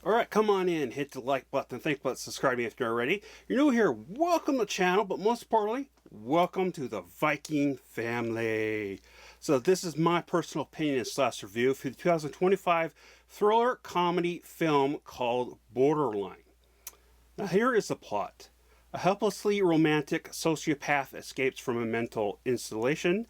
Alright, come on in, hit the like button, think about subscribing if you're already. You're new here, welcome to the channel, but most importantly, welcome to the Viking family. So this is my personal opinion / review for the 2025 thriller comedy film called Borderline. Now here is the plot. A helplessly romantic sociopath escapes from a mental installation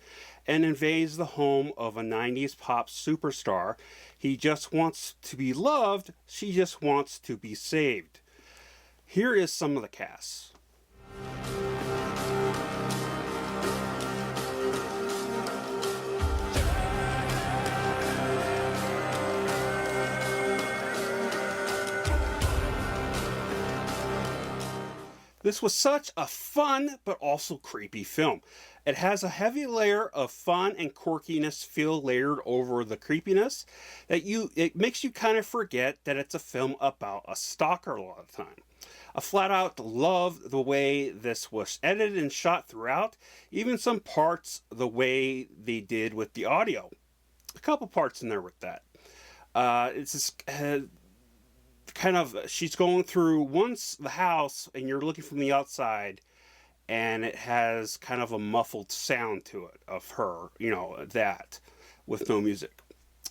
and invades the home of a 90s pop superstar. He just wants to be loved, she just wants to be saved. Here is some of the cast. This was such a fun but also creepy film. It has a heavy layer of fun and quirkiness feel layered over the creepiness that it makes you kind of forget that it's a film about a stalker a lot of the time. I flat out love the way this was edited and shot throughout, even some parts the way they did with the audio. A couple parts in there with that. It's just kind of, she's going through once the house and you're looking from the outside and it has kind of a muffled sound to it of her, that with no music.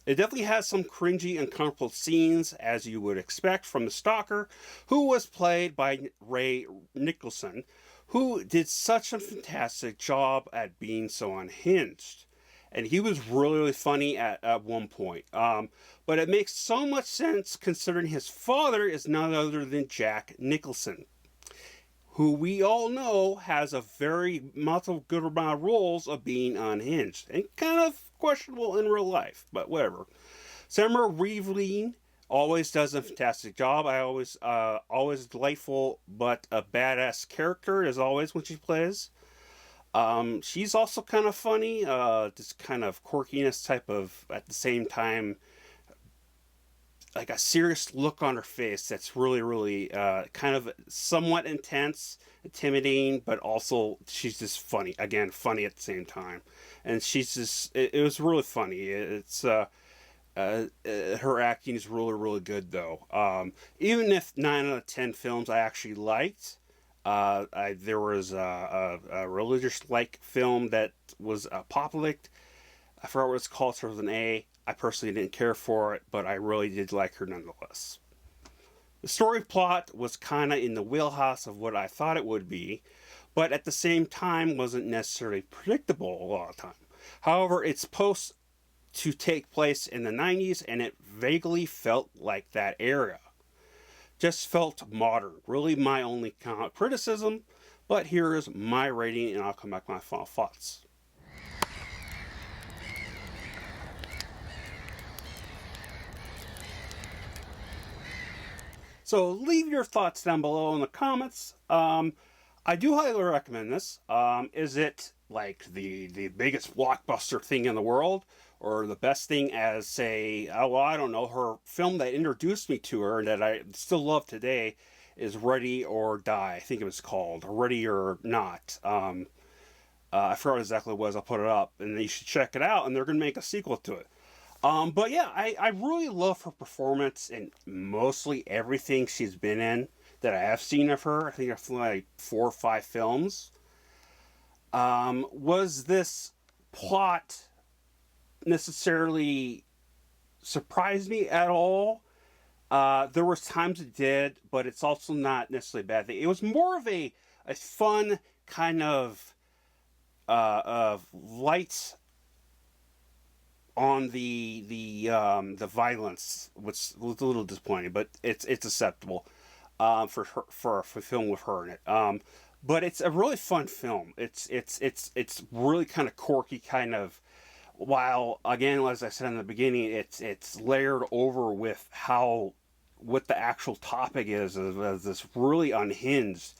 It definitely has some cringy, uncomfortable scenes, as you would expect from the stalker, who was played by Ray Nicholson, who did such a fantastic job at being so unhinged. And he was really, really funny at one point. But it makes so much sense considering his father is none other than Jack Nicholson, who we all know has a very multiple good amount of roles of being unhinged and kind of questionable in real life, but whatever. Summer Weaving always does a fantastic job. I always delightful, but a badass character as always when she plays. She's also kind of funny, this kind of quirkiness type of, at the same time, like a serious look on her face that's really, really kind of somewhat intense, intimidating, but also she's just funny. Again, funny at the same time. And she's just, it was really funny. It's, her acting is really, really good though. Even if 9 out of 10 films I actually liked, there was a religious-like film that was popular. I forgot what it's called, sort of an A. I personally didn't care for it, but I really did like her nonetheless. The story plot was kind of in the wheelhouse of what I thought it would be, but at the same time wasn't necessarily predictable a lot of time. However, it's supposed to take place in the 90s, and it vaguely felt like that era. Just felt modern. Really my only criticism, but here is my rating and I'll come back to my final thoughts. So leave your thoughts down below in the comments. I do highly recommend this. Is it like the biggest blockbuster thing in the world? Or the best thing as, say, I don't know, her film that introduced me to her and that I still love today is Ready or Die. I think it was called Ready or Not. I forgot exactly what it was. I'll put it up and you should check it out, and they're going to make a sequel to it. But yeah, I really love her performance in mostly everything she's been in that I have seen of her. I think I've seen like 4 or 5 films. Was this plot necessarily surprised me at all? There was times it did, but it's also not necessarily a bad thing. It was more of a fun kind of light on the violence, which was a little disappointing, but it's acceptable for a film with her in it. But it's a really fun film. It's really kind of quirky, kind of, while again, as I said in the beginning, it's layered over with what the actual topic is of this really unhinged.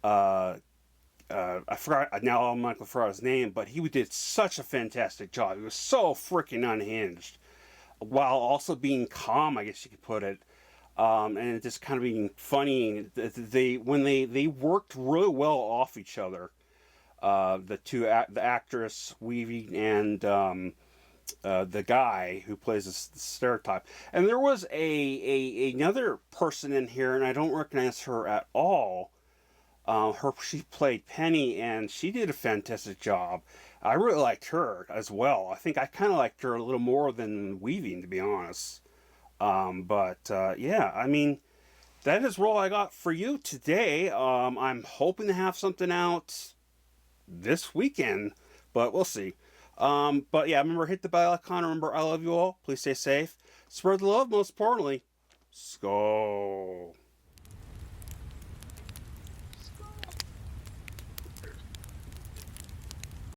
I forgot now. I'm not gonna forget his name, but he did such a fantastic job. He was so freaking unhinged, while also being calm, I guess you could put it, and just kind of being funny. When they worked really well off each other. The actress Weaving and the guy who plays this stereotype. And there was another person in here, and I don't recognize her at all. She played Penny, and she did a fantastic job. I really liked her as well. I think I kind of liked her a little more than Weaving, to be honest. Yeah, I mean, that is all I got for you today. I'm hoping to have something out this weekend, but we'll see. But yeah, remember, hit the bell icon. Remember, I love you all. Please stay safe. Spread the love, most importantly. Skull.